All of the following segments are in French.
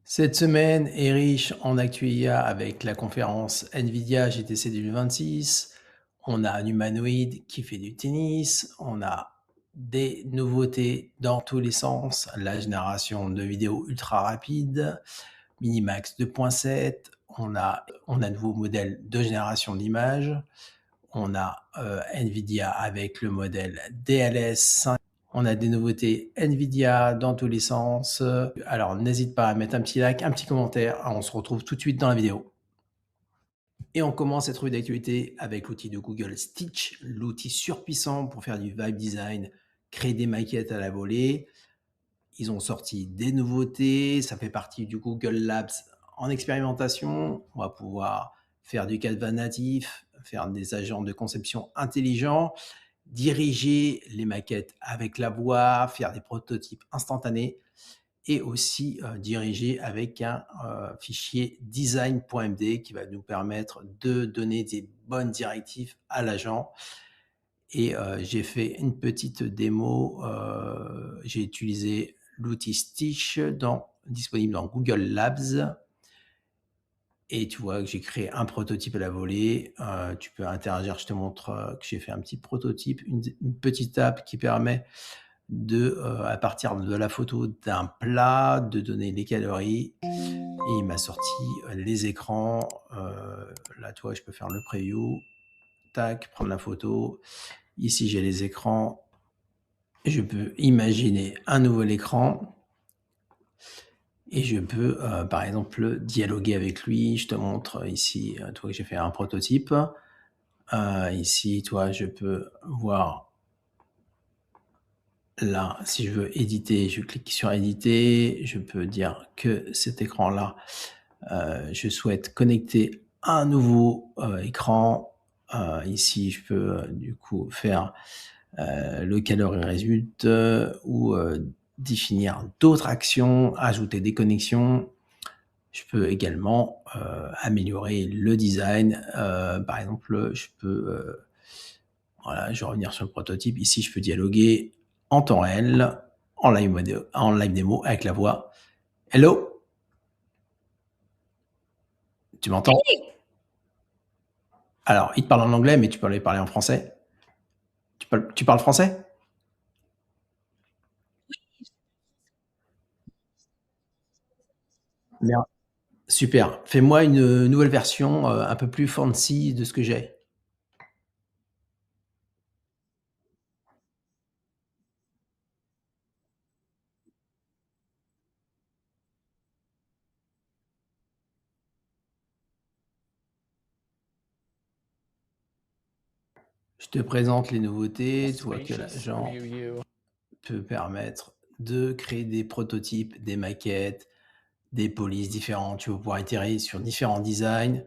Cette semaine est riche en actu IA avec la conférence NVIDIA GTC 2026. On a un humanoïde qui fait du tennis. On a des nouveautés dans tous les sens. La génération de vidéos ultra rapide, Minimax 2.7. On a un nouveau modèle de génération d'images. On a NVIDIA avec le modèle DLS 5. On a des nouveautés NVIDIA dans tous les sens. Alors, n'hésite pas à mettre un petit like, un petit commentaire. On se retrouve tout de suite dans la vidéo. Et on commence cette revue d'actualité avec l'outil de Google Stitch, l'outil surpuissant pour faire du vibe design, créer des maquettes à la volée. Ils ont sorti des nouveautés. Ça fait partie du Google Labs en expérimentation. On va pouvoir faire du Canva natif, faire des agents de conception intelligents, diriger les maquettes avec la voix, faire des prototypes instantanés et aussi diriger avec un fichier design.md qui va nous permettre de donner des bonnes directives à l'agent. Et j'ai fait une petite démo. J'ai utilisé l'outil Stitch disponible dans Google Labs. Et tu vois que j'ai créé un prototype à la volée. Tu peux interagir. Je te montre que j'ai fait un petit prototype, une petite app qui permet à partir de la photo d'un plat, de donner les calories. Et il m'a sorti les écrans. Là, tu vois, je peux faire le preview. Tac, prendre la photo. Ici, j'ai les écrans. Je peux imaginer un nouvel écran. Et je peux, par exemple, dialoguer avec lui. Je te montre ici, tu vois que j'ai fait un prototype. Ici, toi, je peux voir là, si je veux éditer, je clique sur éditer. Je peux dire que cet écran-là, je souhaite connecter un nouveau écran. Ici, je peux du coup faire le calorie résulte ou définir d'autres actions, ajouter des connexions. Je peux également améliorer le design. Par exemple, je peux, voilà, je vais revenir sur le prototype. Ici, je peux dialoguer en temps réel, en live démo avec la voix. Hello, tu m'entends? Alors, il te parle en anglais, mais tu peux lui parler en français. Tu parles français? Bien. Super. Fais-moi une nouvelle version un peu plus fancy de ce que j'ai. Je te présente les nouveautés. Tu vois que l'agent peut permettre de créer des prototypes, des maquettes, des polices différentes. Tu vas pouvoir itérer sur différents designs.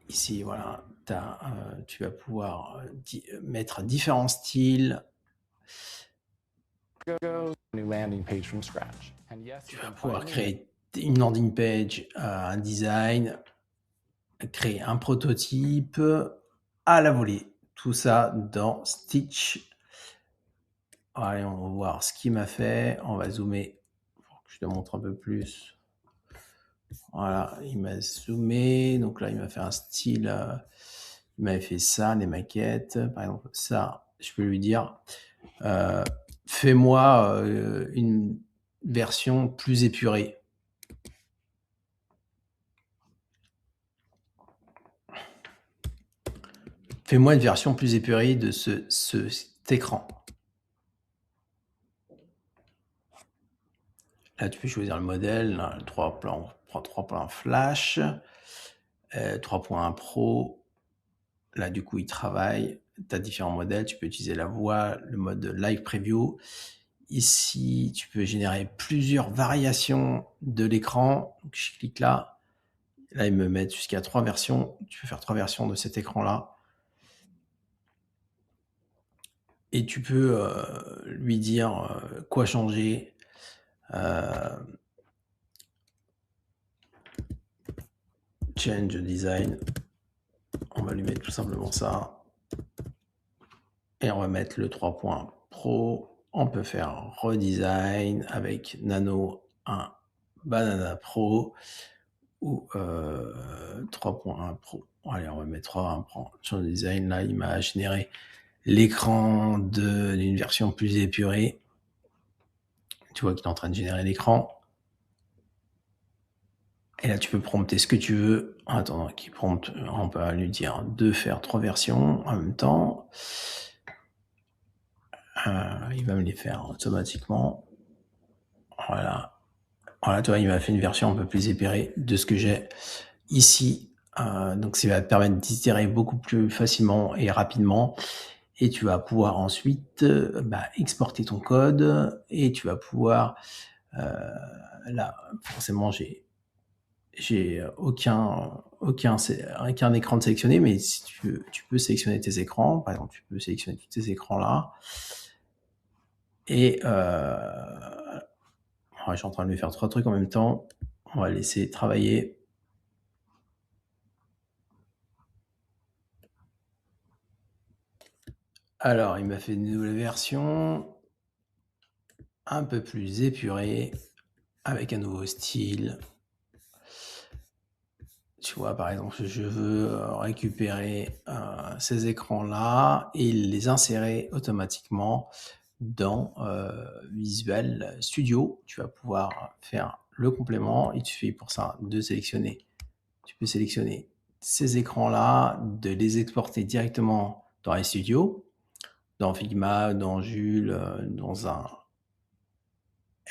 Ici, voilà, tu vas pouvoir mettre différents styles. New landing page from scratch. And yes, Tu you vas can pouvoir find me créer une landing page, un design, créer un prototype à la volée. Tout ça dans Stitch. Allez, on va voir ce qu'il m'a fait. On va zoomer pour que je te montre un peu plus. Voilà, il m'a zoomé. Donc là, il m'a fait un style. Il m'avait fait ça, les maquettes. Par exemple, ça, je peux lui dire fais-moi une version plus épurée. Fais-moi une version plus épurée de cet écran. Là, tu peux choisir le modèle. Là, 3 plans, on prend 3 plans flash. 3.1 Pro. Là, du coup, il travaille. Tu as différents modèles. Tu peux utiliser la voix, le mode live preview. Ici, tu peux générer plusieurs variations de l'écran. Je clique là. Là, ils me mettent jusqu'à 3 versions. Tu peux faire 3 versions de cet écran-là. Et tu peux lui dire quoi changer. Change design. On va lui mettre tout simplement ça. Et on va mettre le 3 Pro. On peut faire un redesign avec Nano 1 Banana Pro ou 3.1 Pro. Allez, on va mettre 3.1 Pro. Sur le design, là, il m'a généré l'écran d'une version plus épurée. Tu vois qu'il est en train de générer l'écran. Et là, tu peux prompter ce que tu veux. En attendant qu'il prompte, on peut lui dire de faire 3 versions en même temps. Il va me les faire automatiquement. Voilà. Voilà, tu vois, il m'a fait une version un peu plus épurée de ce que j'ai ici. Donc, ça va te permettre d'itérer beaucoup plus facilement et rapidement. Et tu vas pouvoir ensuite exporter ton code et tu vas pouvoir... là, forcément, j'ai aucun écran de sélectionné, mais si tu veux, tu peux sélectionner tes écrans. Par exemple, tu peux sélectionner tous tes écrans là. Et je suis en train de lui faire 3 trucs en même temps. On va laisser travailler. Alors, il m'a fait une nouvelle version, un peu plus épurée, avec un nouveau style. Tu vois, par exemple, je veux récupérer ces écrans-là et les insérer automatiquement dans Visual Studio. Tu vas pouvoir faire le complément. Il suffit pour ça de sélectionner. Tu peux sélectionner ces écrans-là, de les exporter directement dans iStudio, dans Figma, dans Joule, dans un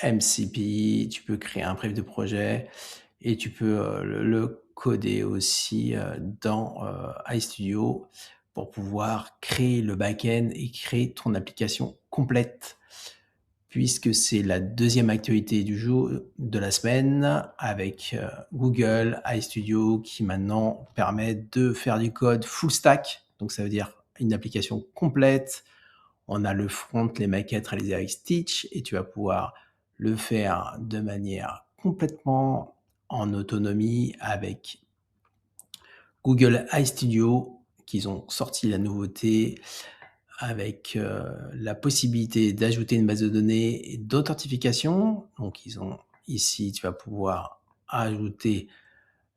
MCP. Tu peux créer un brief de projet et tu peux le coder aussi dans iStudio pour pouvoir créer le back-end et créer ton application complète, puisque c'est la deuxième actualité du jour, de la semaine, avec Google iStudio qui maintenant permet de faire du code full stack. Donc ça veut dire une application complète. On a le front, les maquettes réalisées avec Stitch et tu vas pouvoir le faire de manière complètement en autonomie avec Google iStudio, qu'ils ont sorti la nouveauté avec la possibilité d'ajouter une base de données et d'authentification. Donc, ils ont ici, tu vas pouvoir ajouter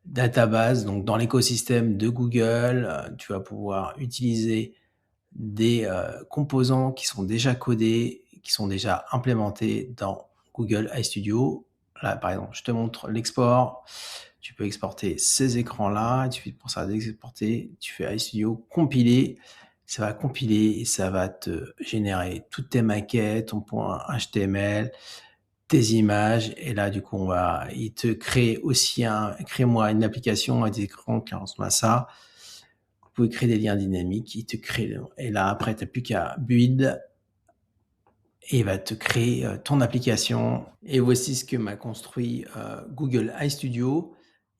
database. Donc, dans l'écosystème de Google, tu vas pouvoir utiliser des composants qui sont déjà codés, qui sont déjà implémentés dans Google iStudio. Là, par exemple, je te montre l'export. Tu peux exporter ces écrans-là. Il suffit pour ça d'exporter. Tu fais iStudio compiler. Ça va compiler et ça va te générer toutes tes maquettes, ton point HTML, tes images. Et là, du coup, il te crée aussi crée-moi une application à des écrans qui ressemblent à ça. Vous pouvez créer des liens dynamiques, il te crée, et là, après, tu n'as plus qu'à build et il va te créer ton application. Et voici ce que m'a construit Google iStudio.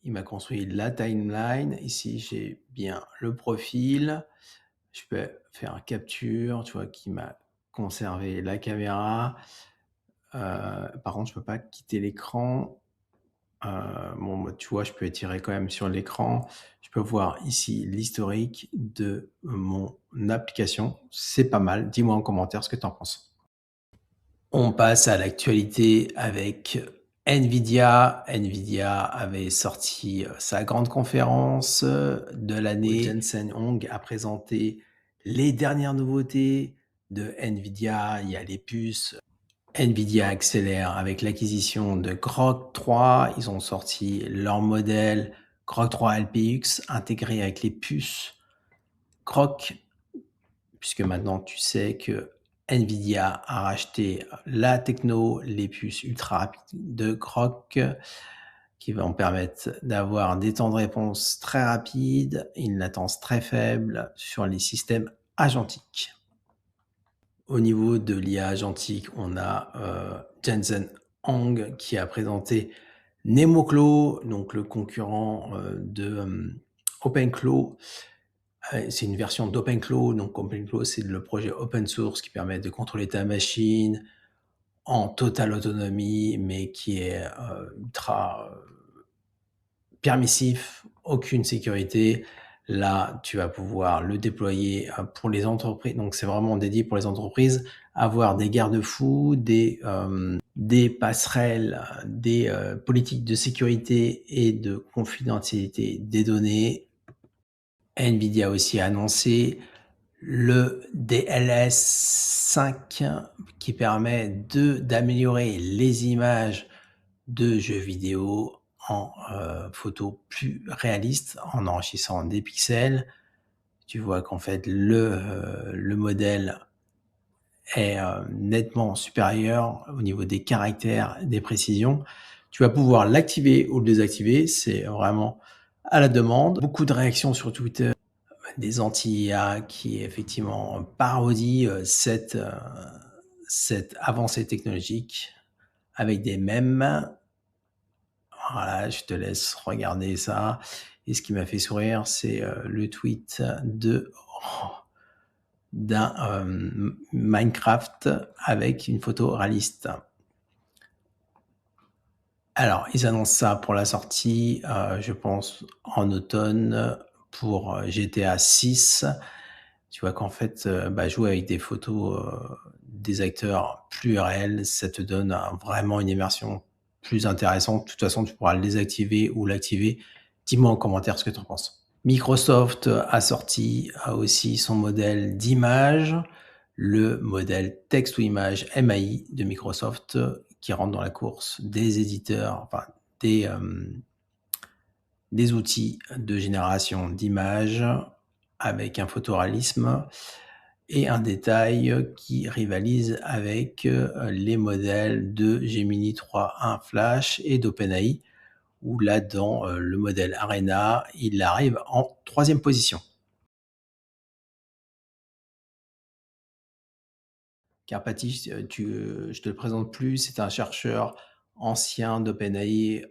Il m'a construit la timeline. Ici, j'ai bien le profil. Je peux faire un capture, tu vois, qui m'a conservé la caméra. Par contre, je peux pas quitter l'écran. Bon, tu vois, je peux étirer quand même sur l'écran. Je peux voir ici l'historique de mon application. C'est pas mal. Dis-moi en commentaire ce que tu en penses. On passe à l'actualité avec NVIDIA. NVIDIA avait sorti sa grande conférence de l'année. Jensen Huang a présenté les dernières nouveautés de NVIDIA. Il y a les puces. NVIDIA accélère avec l'acquisition de Grok 3. Ils ont sorti leur modèle Grok 3 LPX intégré avec les puces Grok, puisque maintenant tu sais que NVIDIA a racheté la techno, les puces ultra rapides de Grok, qui vont permettre d'avoir des temps de réponse très rapides et une latence très faible sur les systèmes agentiques. Au niveau de l'IA agentique, on a Jensen Huang qui a présenté NemoClaw, donc le concurrent de OpenClaw. C'est une version d'OpenClaw. Donc OpenClaw, c'est le projet open source qui permet de contrôler ta machine en totale autonomie, mais qui est ultra permissif, aucune sécurité. Là, tu vas pouvoir le déployer pour les entreprises. Donc, c'est vraiment dédié pour les entreprises. Avoir des garde-fous, des passerelles, des politiques de sécurité et de confidentialité des données. NVIDIA a aussi annoncé le DLS5 qui permet d'améliorer les images de jeux vidéo en photo plus réaliste en enrichissant des pixels. Tu vois qu'en fait le modèle est nettement supérieur au niveau des caractères, des précisions. Tu vas pouvoir l'activer ou le désactiver, c'est vraiment à la demande. Beaucoup de réactions sur Twitter, des anti-IA qui effectivement parodient cette avancée technologique avec des mèmes. Voilà, je te laisse regarder ça. Et ce qui m'a fait sourire, c'est le tweet d'un Minecraft avec une photo réaliste. Alors, ils annoncent ça pour la sortie, je pense en automne pour GTA 6. Tu vois qu'en fait, jouer avec des photos des acteurs plus réels, ça te donne vraiment une immersion plus intéressante. De toute façon, tu pourras le désactiver ou l'activer. Dis-moi en commentaire ce que tu en penses. Microsoft a sorti aussi son modèle d'image, le modèle texte ou image MAI de Microsoft qui rentre dans la course des éditeurs, enfin des outils de génération d'images avec un photoréalisme et un détail qui rivalise avec les modèles de Gemini 3.1 Flash et d'OpenAI, où là, dans le modèle Arena, il arrive en 3e position. Karpathy, je te le présente plus, c'est un chercheur ancien d'OpenAI,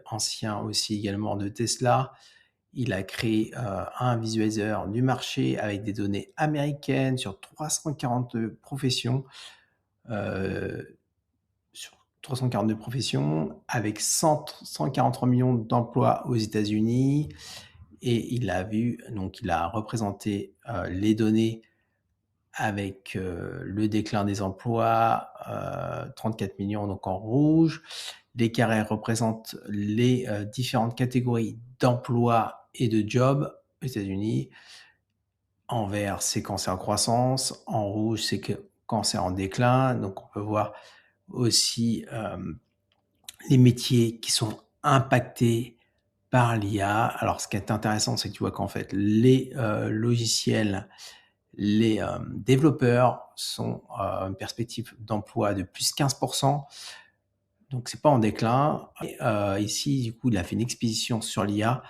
ancien aussi également de Tesla. Il a créé un visualiseur du marché avec des données américaines sur 342 professions, avec 143 millions d'emplois aux États-Unis. Et il a représenté les données avec le déclin des emplois, 34 millions donc en rouge. Les carrés représentent les différentes catégories d'emplois et de jobs aux États-Unis. En vert, c'est quand c'est en croissance. En rouge, c'est quand c'est en déclin. Donc, on peut voir aussi les métiers qui sont impactés par l'IA. Alors, ce qui est intéressant, c'est que tu vois qu'en fait, les logiciels, les développeurs sont une perspective d'emploi de plus 15%. Donc, c'est pas en déclin. Et, ici, du coup, il a fait une exposition sur l'IA.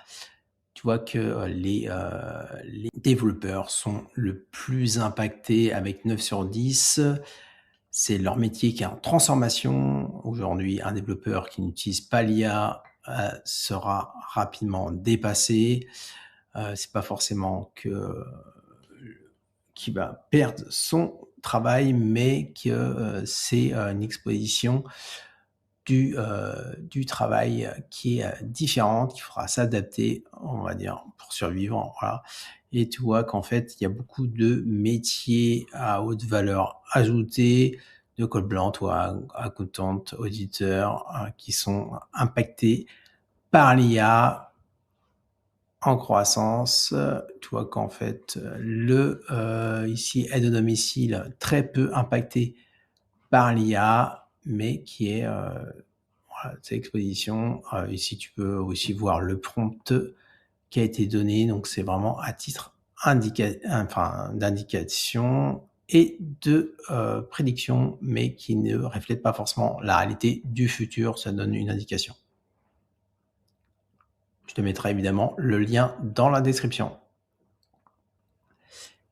Tu vois que les développeurs sont le plus impactés avec 9 sur 10. C'est leur métier qui est en transformation. Aujourd'hui, un développeur qui n'utilise pas l'IA sera rapidement dépassé. C'est pas forcément qui va perdre son travail, mais que c'est une exposition du travail qui est différente, qu'il faudra s'adapter, on va dire, pour survivre. Voilà. Et tu vois qu'en fait, il y a beaucoup de métiers à haute valeur ajoutée, de code blanc, toi, accountant, auditeur, qui sont impactés par l'IA en croissance. Tu vois qu'en fait, ici, aide au domicile, très peu impacté par l'IA, mais qui est cette exposition. Ici, tu peux aussi voir le prompt qui a été donné. Donc, c'est vraiment à titre d'indication et de prédiction, mais qui ne reflète pas forcément la réalité du futur. Ça donne une indication. Je te mettrai évidemment le lien dans la description.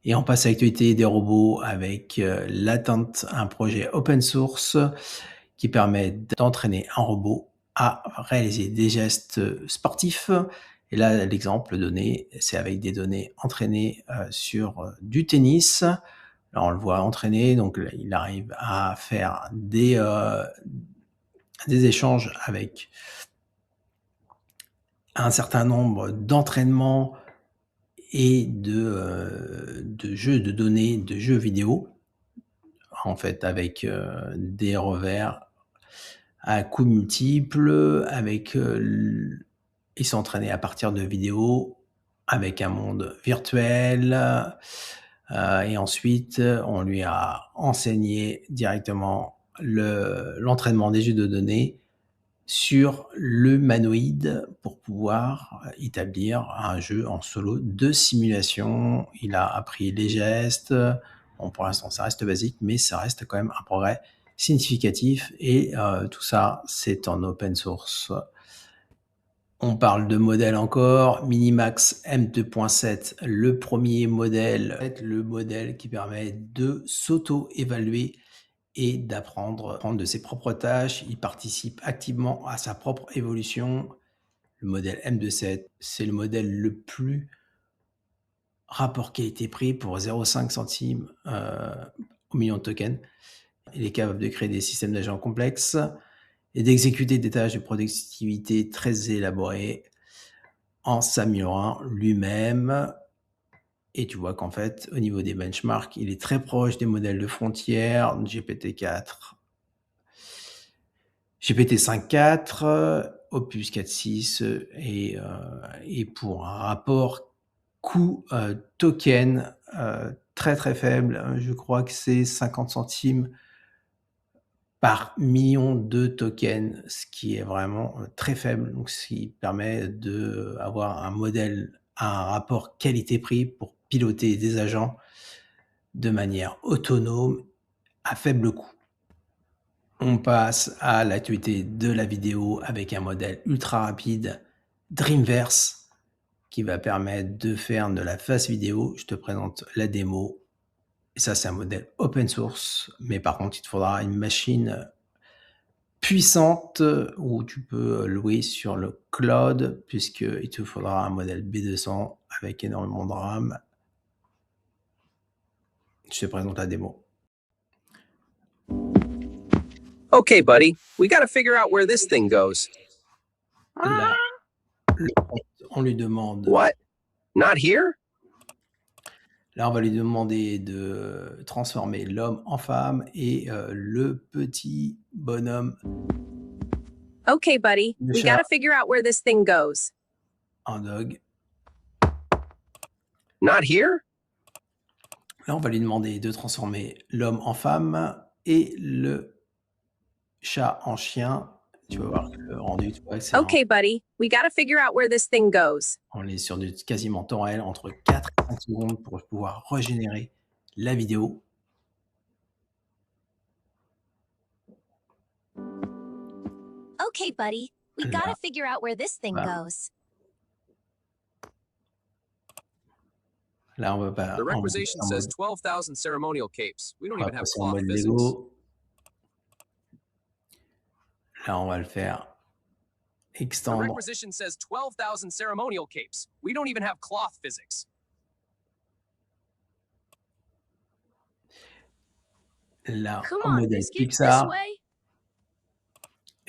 Et on passe à l'actualité des robots avec l'atteinte un projet open source qui permet d'entraîner un robot à réaliser des gestes sportifs. Et là, l'exemple donné, c'est avec des données entraînées sur du tennis. Là, on le voit entraîner, donc là, il arrive à faire des échanges avec un certain nombre d'entraînements et de jeux de données, de jeux vidéo, en fait, avec des revers à coups multiples, avec il s'entraînait à partir de vidéos, avec un monde virtuel, et ensuite on lui a enseigné directement l'entraînement des jeux de données sur l'humanoïde pour pouvoir établir un jeu en solo de simulation. Il a appris les gestes. Bon, pour l'instant, ça reste basique, mais ça reste quand même un progrès significatif et tout ça, c'est en open source. On parle de modèles encore, Minimax M2.7, le premier modèle, le modèle qui permet de s'auto-évaluer et d'apprendre de ses propres tâches. Il participe activement à sa propre évolution. Le modèle M2.7, c'est le modèle le plus rapport qualité-prix pour 0,5 centimes au million de tokens. Il est capable de créer des systèmes d'agents complexes et d'exécuter des tâches de productivité très élaborées en s'améliorant lui-même. Et tu vois qu'en fait, au niveau des benchmarks, il est très proche des modèles de frontière, GPT-4, GPT-5.4, Opus 4.6 et pour un rapport coût token très très faible, je crois que c'est 50 centimes par million de tokens, ce qui est vraiment très faible, donc ce qui permet d'avoir un modèle, un rapport qualité-prix pour piloter des agents de manière autonome à faible coût. On passe à l'actualité de la vidéo avec un modèle ultra rapide, Dreamverse, qui va permettre de faire de la fast vidéo. Je te présente la démo. Et ça, c'est un modèle open source, mais par contre, il te faudra une machine puissante où tu peux louer sur le cloud, puisqu'il te faudra un modèle B200 avec énormément de RAM. Je te présente la démo. Okay, buddy, we got to figure out where this thing goes. Là, on lui demande... What? Not here? Là, on va lui demander de transformer l'homme en femme et le petit bonhomme Okay, buddy, Le we chat. gotta figure out where this thing goes. en dog. Not here? Là, on va lui demander de transformer l'homme en femme et le chat en chien. Tu vas voir que le rendu, tu vois, c'est Okay, buddy, we gotta figure out where this thing goes. on est sur du quasiment temps réel, entre 4 et 5 secondes pour pouvoir régénérer la vidéo. Okay, buddy, we Là. gotta figure out where this thing Voilà. goes. Là, on va pas... The on va requisition passer en says mode- 12,000 ceremonial capes. We don't on va even have passer en cloth mode physics. Lego. Là, on va le faire The extendre. requisition says 12,000 ceremonial capes. We don't even have cloth physics. Là, Come en on, modèle biscuit, this Pixar. way.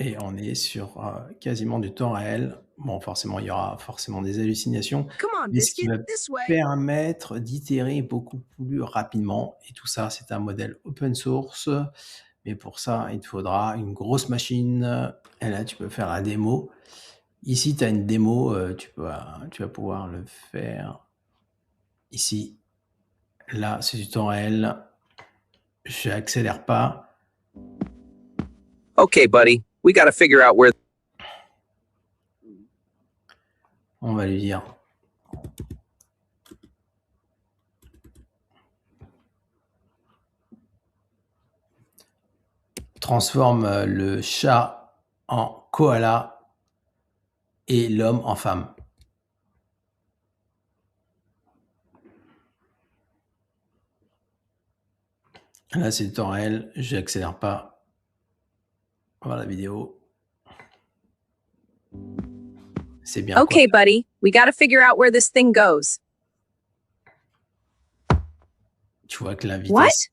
Et on est sur quasiment du temps réel. Bon, forcément, il y aura forcément des hallucinations, Come on, mais ce qui biscuit, va this way. permettre d'itérer beaucoup plus rapidement. Et tout ça, c'est un modèle open source. Mais pour ça, il te faudra une grosse machine. Et là, tu peux faire la démo. Ici, tu as une démo. Tu vas pouvoir le faire ici. Là, c'est du temps réel. Je n'accélère pas. Okay, buddy, we got to figure out where. On va lui dire transforme le chat en koala et l'homme en femme. Là, c'est du temps réel, je n'accélère pas. Voilà la vidéo. C'est bien. Okay, buddy, we gotta figure out where this thing goes. Tu vois que la What? vitesse,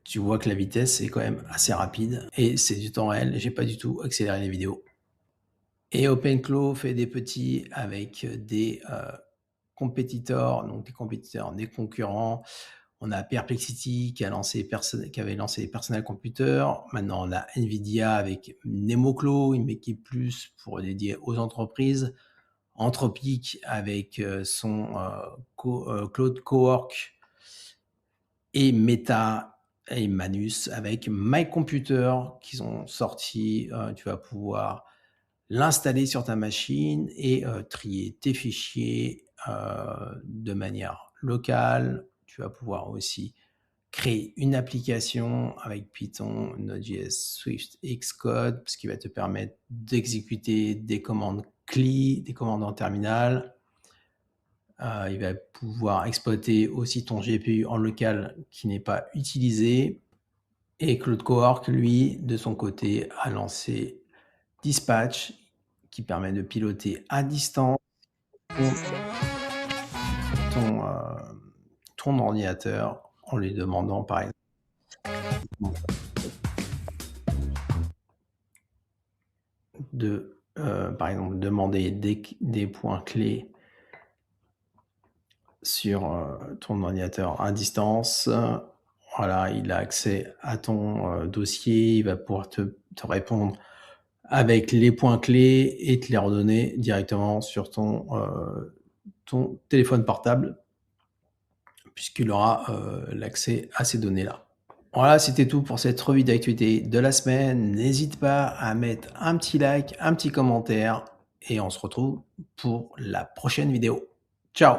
tu vois que la vitesse est quand même assez rapide et c'est du temps réel. J'ai pas du tout accéléré les vidéos. Et OpenClaw fait des petits avec des compétiteurs, donc des compétiteurs, des concurrents. On a Perplexity qui avait lancé Personal Computer. Maintenant, on a NVIDIA avec Nemoclo, mais qui est plus pour dédié aux entreprises. Anthropic avec son Cloud Cowork, et Meta et Manus avec My Computer qui ont sorti. Tu vas pouvoir l'installer sur ta machine et trier tes fichiers de manière locale. Tu vas pouvoir aussi créer une application avec Python, Node.js, Swift, Xcode, ce qui va te permettre d'exécuter des commandes CLI, des commandes en terminal. Il va pouvoir exploiter aussi ton GPU en local qui n'est pas utilisé. Et Cloud Cowork, lui, de son côté, a lancé Dispatch qui permet de piloter à distance ton ordinateur en lui demandant, par exemple, demander des points clés sur ton ordinateur à distance. Voilà, il a accès à ton dossier, il va pouvoir te répondre avec les points clés et te les redonner directement sur ton téléphone portable, puisqu'il aura l'accès à ces données-là. Voilà, c'était tout pour cette revue d'actualité de la semaine. N'hésite pas à mettre un petit like, un petit commentaire, et on se retrouve pour la prochaine vidéo. Ciao!